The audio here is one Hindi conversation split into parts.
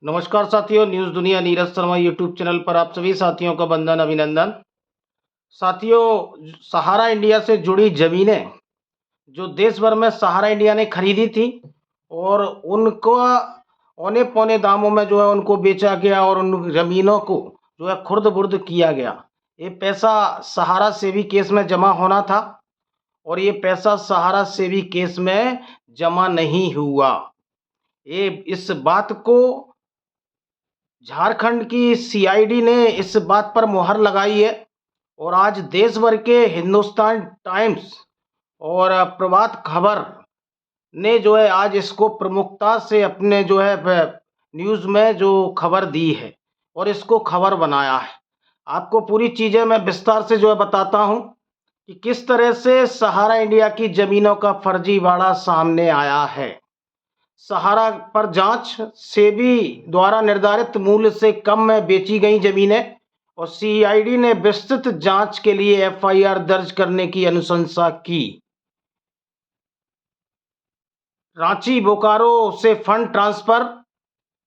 नमस्कार साथियों, न्यूज़ दुनिया नीरज शर्मा यूट्यूब चैनल पर आप सभी साथियों का वंदन अभिनंदन। साथियों, सहारा इंडिया से जुड़ी ज़मीनें जो देश भर में सहारा इंडिया ने खरीदी थी और उनको औने-पौने दामों में जो है उनको बेचा गया और उन ज़मीनों को जो है खुर्द-बुर्द किया गया। ये पैसा सहारा सेवी केस में जमा होना था और ये पैसा सहारा सेवी केस में जमा नहीं हुआ। ये इस बात को झारखंड की सीआईडी ने इस बात पर मुहर लगाई है और आज देश भर के हिंदुस्तान टाइम्स और प्रभात खबर ने जो है आज इसको प्रमुखता से अपने जो है न्यूज़ में जो खबर दी है और इसको खबर बनाया है। आपको पूरी चीज़ें मैं विस्तार से जो है बताता हूँ कि किस तरह से सहारा इंडिया की ज़मीनों का फर्जीवाड़ा सामने आया है। सहारा पर जांच, सेबी द्वारा निर्धारित मूल्य से कम में बेची गई जमीनें और सीआईडी ने विस्तृत जांच के लिए एफआईआर दर्ज करने की अनुशंसा की। रांची बोकारो से फंड ट्रांसफर,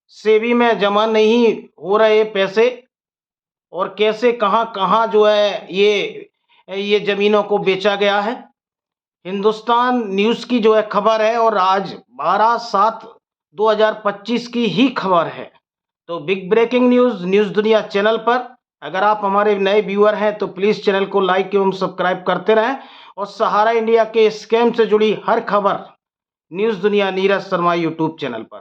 सेबी में जमा नहीं हो रहे पैसे और कैसे कहां कहां जो है ये जमीनों को बेचा गया है। हिंदुस्तान न्यूज़ की जो है खबर है और आज 12/7/2025 की ही खबर है। तो बिग ब्रेकिंग न्यूज़ न्यूज़ दुनिया चैनल पर अगर आप हमारे नए व्यूअर हैं तो प्लीज़ चैनल को लाइक एवं सब्सक्राइब करते रहें और सहारा इंडिया के स्कैम से जुड़ी हर खबर न्यूज़ दुनिया नीरज शर्मा यूट्यूब चैनल पर।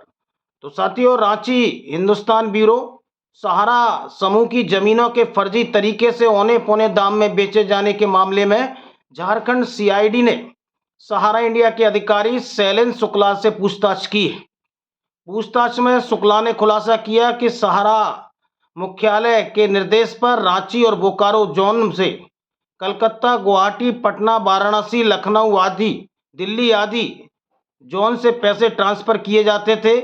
तो साथियों, रांची हिंदुस्तान ब्यूरो सहारा समूह की जमीनों के फर्जी तरीके से औने पौने दाम में बेचे जाने के मामले में झारखंड सीआईडी ने सहारा इंडिया के अधिकारी शैलेंद्र शुक्ला से पूछताछ की है। पूछताछ में शुक्ला ने खुलासा किया कि सहारा मुख्यालय के निर्देश पर रांची और बोकारो जोन से कलकत्ता, गुवाहाटी, पटना, वाराणसी, लखनऊ आदि दिल्ली आदि जोन से पैसे ट्रांसफर किए जाते थे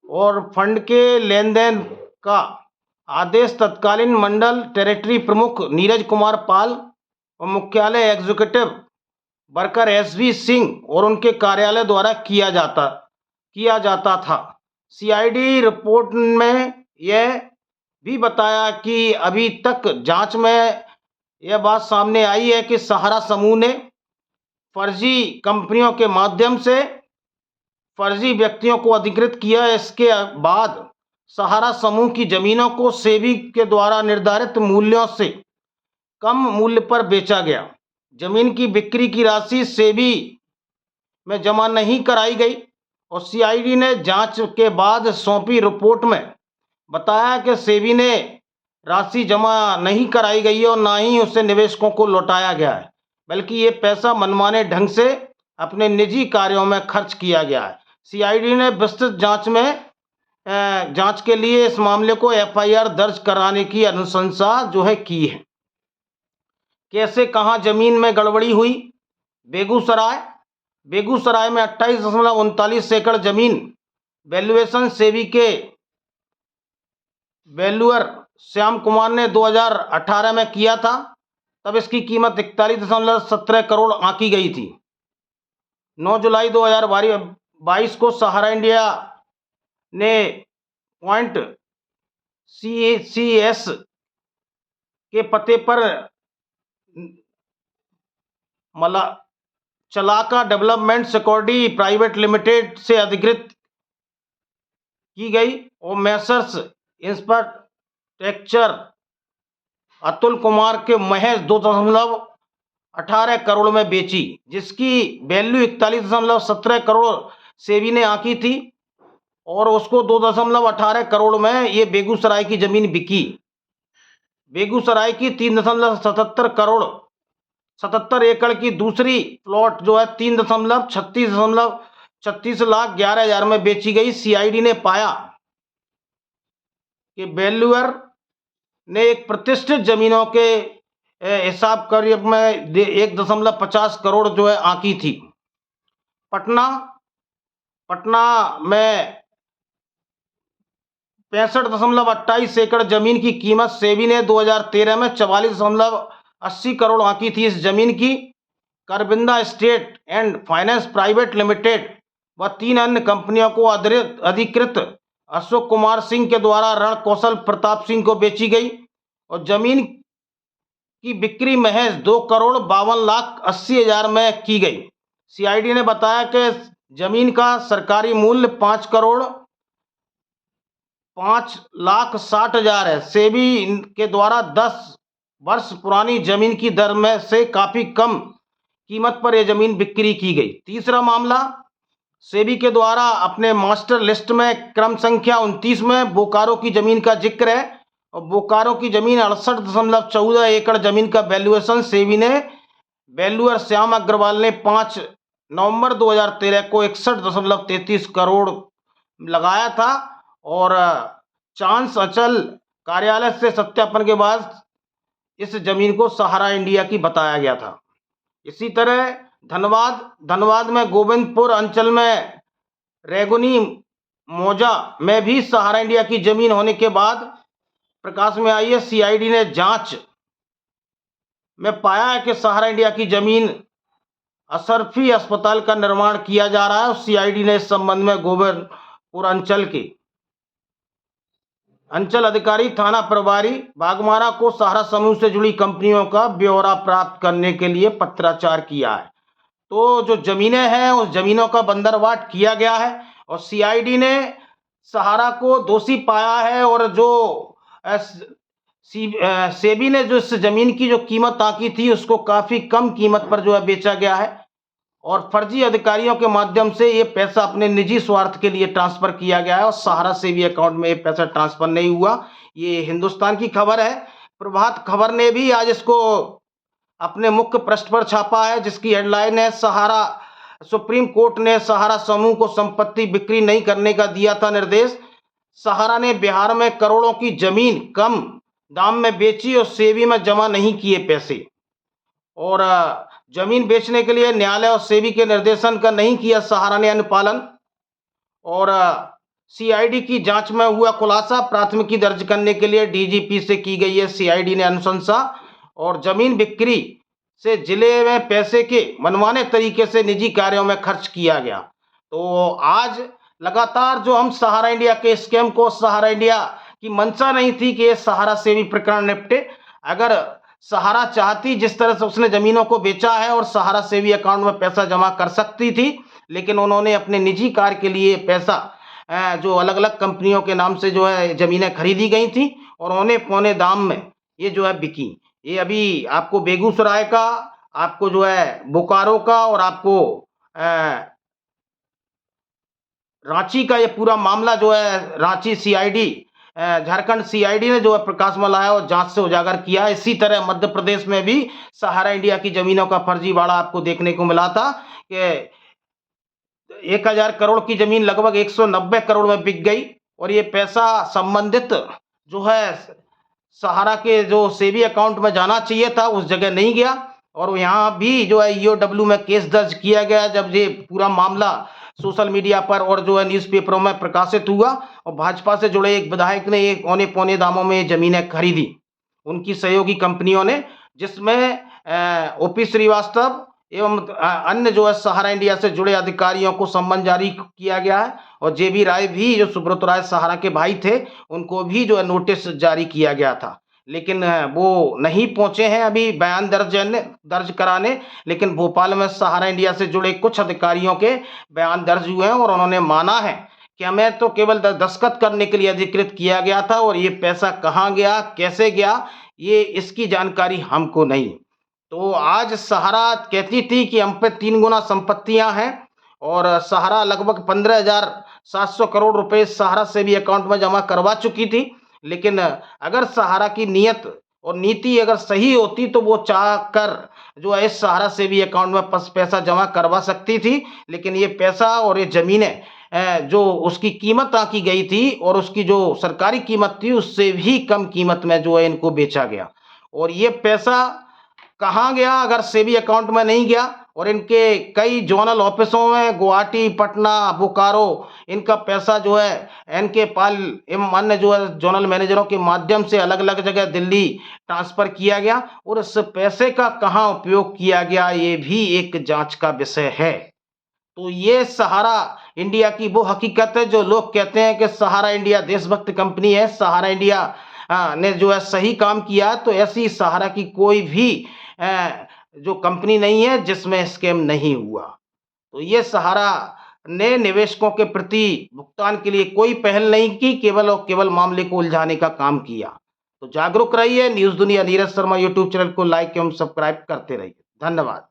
और फंड के लेन देन का आदेश तत्कालीन मंडल टेरिटरी प्रमुख नीरज कुमार पाल और मुख्यालय एग्जीक्यूटिव वर्कर एसवी सिंह और उनके कार्यालय द्वारा किया जाता था। सीआईडी रिपोर्ट में यह भी बताया कि अभी तक जांच में यह बात सामने आई है कि सहारा समूह ने फर्जी कंपनियों के माध्यम से फर्जी व्यक्तियों को अधिकृत किया। इसके बाद सहारा समूह की जमीनों को सेबी के द्वारा निर्धारित मूल्यों से कम मूल्य पर बेचा गया। जमीन की बिक्री की राशि सेबी में जमा नहीं कराई गई और सीआईडी ने जांच के बाद सौंपी रिपोर्ट में बताया कि सेबी ने राशि जमा नहीं कराई गई है और ना ही उसे निवेशकों को लौटाया गया है, बल्कि ये पैसा मनमाने ढंग से अपने निजी कार्यों में खर्च किया गया है। सीआईडी ने विस्तृत जांच के लिए इस मामले को एफआईआर दर्ज कराने की अनुशंसा जो है की है। कैसे कहां जमीन में गड़बड़ी हुई? बेगूसराय में 28.39 एकड़ जमीन वैल्यूएशन सेबी के वैल्यूअर श्याम कुमार ने 2018 में किया था। तब इसकी कीमत 41.17 करोड़ आंकी गई थी। 9 जुलाई 2022 को सहारा इंडिया ने पॉइंट CACS के पते पर चलाका डेवलपमेंट सिक्योरिटी प्राइवेट लिमिटेड से अधिकृत की गई और मैसर्स इंफ्रास्ट्रक्चर अतुल कुमार के महज 2.18 करोड़ में बेची, जिसकी वैल्यू 41.17 करोड़ सेबी ने आंकी थी और उसको 2.18 करोड़ में ये बेगूसराय की जमीन बिकी। बेगूसराय की 3.77 एकड़ की दूसरी प्लॉट जो है 3.36 लाख 11 हजार में बेची गई। सीआईडी ने पाया कि वैल्यूअर ने एक प्रतिष्ठित जमीनों के हिसाब कर में 1.50 करोड़ जो है आंकी थी। पटना में 65.28 एकड़ जमीन की कीमत सेबी ने 2013 में 44.80 करोड़ आंकी थी। इस जमीन की करबिंदा state and finance private limited व 3 अन्य कंपनियों को अधिकृत अशोक कुमार सिंह के द्वारा रणकौशल प्रताप सिंह को बेची गई और जमीन की बिक्री महज 2,52,80,000 में की गई। सीआईडी ने बताया कि जमीन का सरकारी मूल्य 5,60,000 है। सेबी के द्वारा 10 वर्ष पुरानी जमीन की दर में से काफी कम कीमत पर यह जमीन बिक्री की गई। तीसरा मामला, सेबी के द्वारा अपने मास्टर लिस्ट में क्रम संख्या 29 में बोकारो की जमीन का जिक्र है और बोकारो की जमीन 68.14 एकड़ जमीन का वैल्यूएशन सेबी ने वैल्यूअर श्याम अग्रवाल ने 5 नवंबर 2013 को 61.33 करोड़ लगाया था और चांस अचल कार्यालय से सत्यापन के बाद इस जमीन को सहारा इंडिया की बताया गया था। इसी तरह धनबाद में गोविंदपुर अंचल में रेगुनी मौजा में भी सहारा इंडिया की जमीन होने के बाद प्रकाश में आई है। सीआईडी ने जांच में पाया है कि सहारा इंडिया की जमीन अशरफी अस्पताल का निर्माण किया जा रहा है और सीआईडी ने इस संबंध में गोविंदपुर अंचल के अंचल अधिकारी थाना प्रभारी बागमारा को सहारा समूह से जुड़ी कंपनियों का ब्यौरा प्राप्त करने के लिए पत्राचार किया है। तो जो जमीनें हैं उस जमीनों का बंदरवाट किया गया है और सीआईडी ने सहारा को दोषी पाया है और जो सेबी ने जो इस जमीन की जो कीमत आंकी थी उसको काफी कम कीमत पर जो है बेचा गया है और फर्जी अधिकारियों के माध्यम से ये पैसा अपने निजी स्वार्थ के लिए ट्रांसफर किया गया है और सहारा सेबी अकाउंट में ये पैसा ट्रांसफर नहीं हुआ। ये हिंदुस्तान की खबर है। प्रभात खबर ने भी आज इसको अपने मुख्य पृष्ठ पर छापा है, जिसकी हेडलाइन है, सहारा सुप्रीम कोर्ट ने सहारा समूह को संपत्ति बिक्री नहीं करने का दिया था निर्देश। सहारा ने बिहार में करोड़ों की जमीन कम दाम में बेची और सेबी में जमा नहीं किए पैसे और जमीन बेचने के लिए न्यायालय और सेबी के निर्देशन का नहीं किया सहारा ने अनुपालन और सीआईडी की जांच में हुआ खुलासा। प्राथमिकी दर्ज करने के लिए डीजीपी से की गई है सीआईडी ने अनुशंसा और जमीन बिक्री से जिले में पैसे के मनमाने तरीके से निजी कार्यों में खर्च किया गया। तो आज लगातार जो हम सहारा इंडिया के स्कैम को, सहारा इंडिया की मंशा नहीं थी कि ये सहारा सेबी प्रकरण निपटे। अगर सहारा चाहती, जिस तरह से उसने जमीनों को बेचा है और सहारा सेबी अकाउंट में पैसा जमा कर सकती थी, लेकिन उन्होंने अपने निजी कार्य के लिए पैसा जो अलग अलग कंपनियों के नाम से जो है जमीनें खरीदी गई थी और औने पौने दाम में ये जो है बिकी। ये अभी आपको बेगूसराय का, आपको जो है बोकारो का और आपको रांची का ये पूरा मामला जो है रांची सीआईडी, झारखंड सीआईडी ने जो है प्रकाश में लाया और जांच से उजागर किया। इसी तरह मध्य प्रदेश में भी सहारा इंडिया की जमीनों का फर्जीवाड़ा आपको देखने को मिला था कि 1,000 करोड़ की जमीन लगभग 190 करोड़ में बिक गई और ये पैसा संबंधित जो है सहारा के जो सेबी अकाउंट में जाना चाहिए था उस जगह नहीं गया और यहाँ भी जो है ईओडब्ल्यू में केस दर्ज किया गया जब ये पूरा मामला सोशल मीडिया पर और जो है न्यूज़पेपरों में प्रकाशित हुआ और भाजपा से जुड़े एक विधायक ने एक औने पौने दामों में जमीनें खरीदी उनकी सहयोगी कंपनियों ने, जिसमें ओपी श्रीवास्तव एवं अन्य जो है सहारा इंडिया से जुड़े अधिकारियों को सम्मन जारी किया गया है और जेबी राय भी, जो सुब्रत राय सहारा के भाई थे, उनको भी जो है नोटिस जारी किया गया था, लेकिन वो नहीं पहुंचे हैं अभी बयान दर्ज कराने। लेकिन भोपाल में सहारा इंडिया से जुड़े कुछ अधिकारियों के बयान दर्ज हुए हैं और उन्होंने माना है कि हमें तो केवल दस्तखत करने के लिए अधिकृत किया गया था और ये पैसा कहाँ गया, कैसे गया, ये इसकी जानकारी हमको नहीं। तो आज सहारा कहती थी कि हम पे 3 गुना संपत्तियां हैं और सहारा लगभग 15,700 करोड़ रुपए सहारा सेबी अकाउंट में जमा करवा चुकी थी। लेकिन अगर सहारा की नीयत और नीति अगर सही होती तो वो चाह कर जो है इस सहारा सेबी अकाउंट में पैसा जमा करवा सकती थी, लेकिन ये पैसा और ये जमीनें जो उसकी कीमत आंकी गई थी और उसकी जो सरकारी कीमत थी उससे भी कम कीमत में जो है इनको बेचा गया। और ये पैसा कहाँ गया अगर सेबी अकाउंट में नहीं गया और इनके कई जोनल ऑफिसों में गुवाहाटी, पटना, बोकारो, इनका पैसा जो है एनके पाल एवं अन्य जो है जोनल मैनेजरों के माध्यम से अलग अलग जगह दिल्ली ट्रांसफर किया गया और इस पैसे का कहाँ उपयोग किया गया ये भी एक जांच का विषय है। तो ये सहारा इंडिया की वो हकीकत है जो लोग कहते हैं कि सहारा इंडिया देशभक्त कंपनी है, सहारा इंडिया ने जो है सही काम किया, तो ऐसी सहारा की कोई भी जो कंपनी नहीं है जिसमें स्कैम नहीं हुआ। तो ये सहारा ने निवेशकों के प्रति भुगतान के लिए कोई पहल नहीं की, केवल और केवल मामले को उलझाने का काम किया। तो जागरूक रहिए, न्यूज़ दुनिया नीरज शर्मा यूट्यूब चैनल को लाइक एवं सब्सक्राइब करते रहिए। धन्यवाद।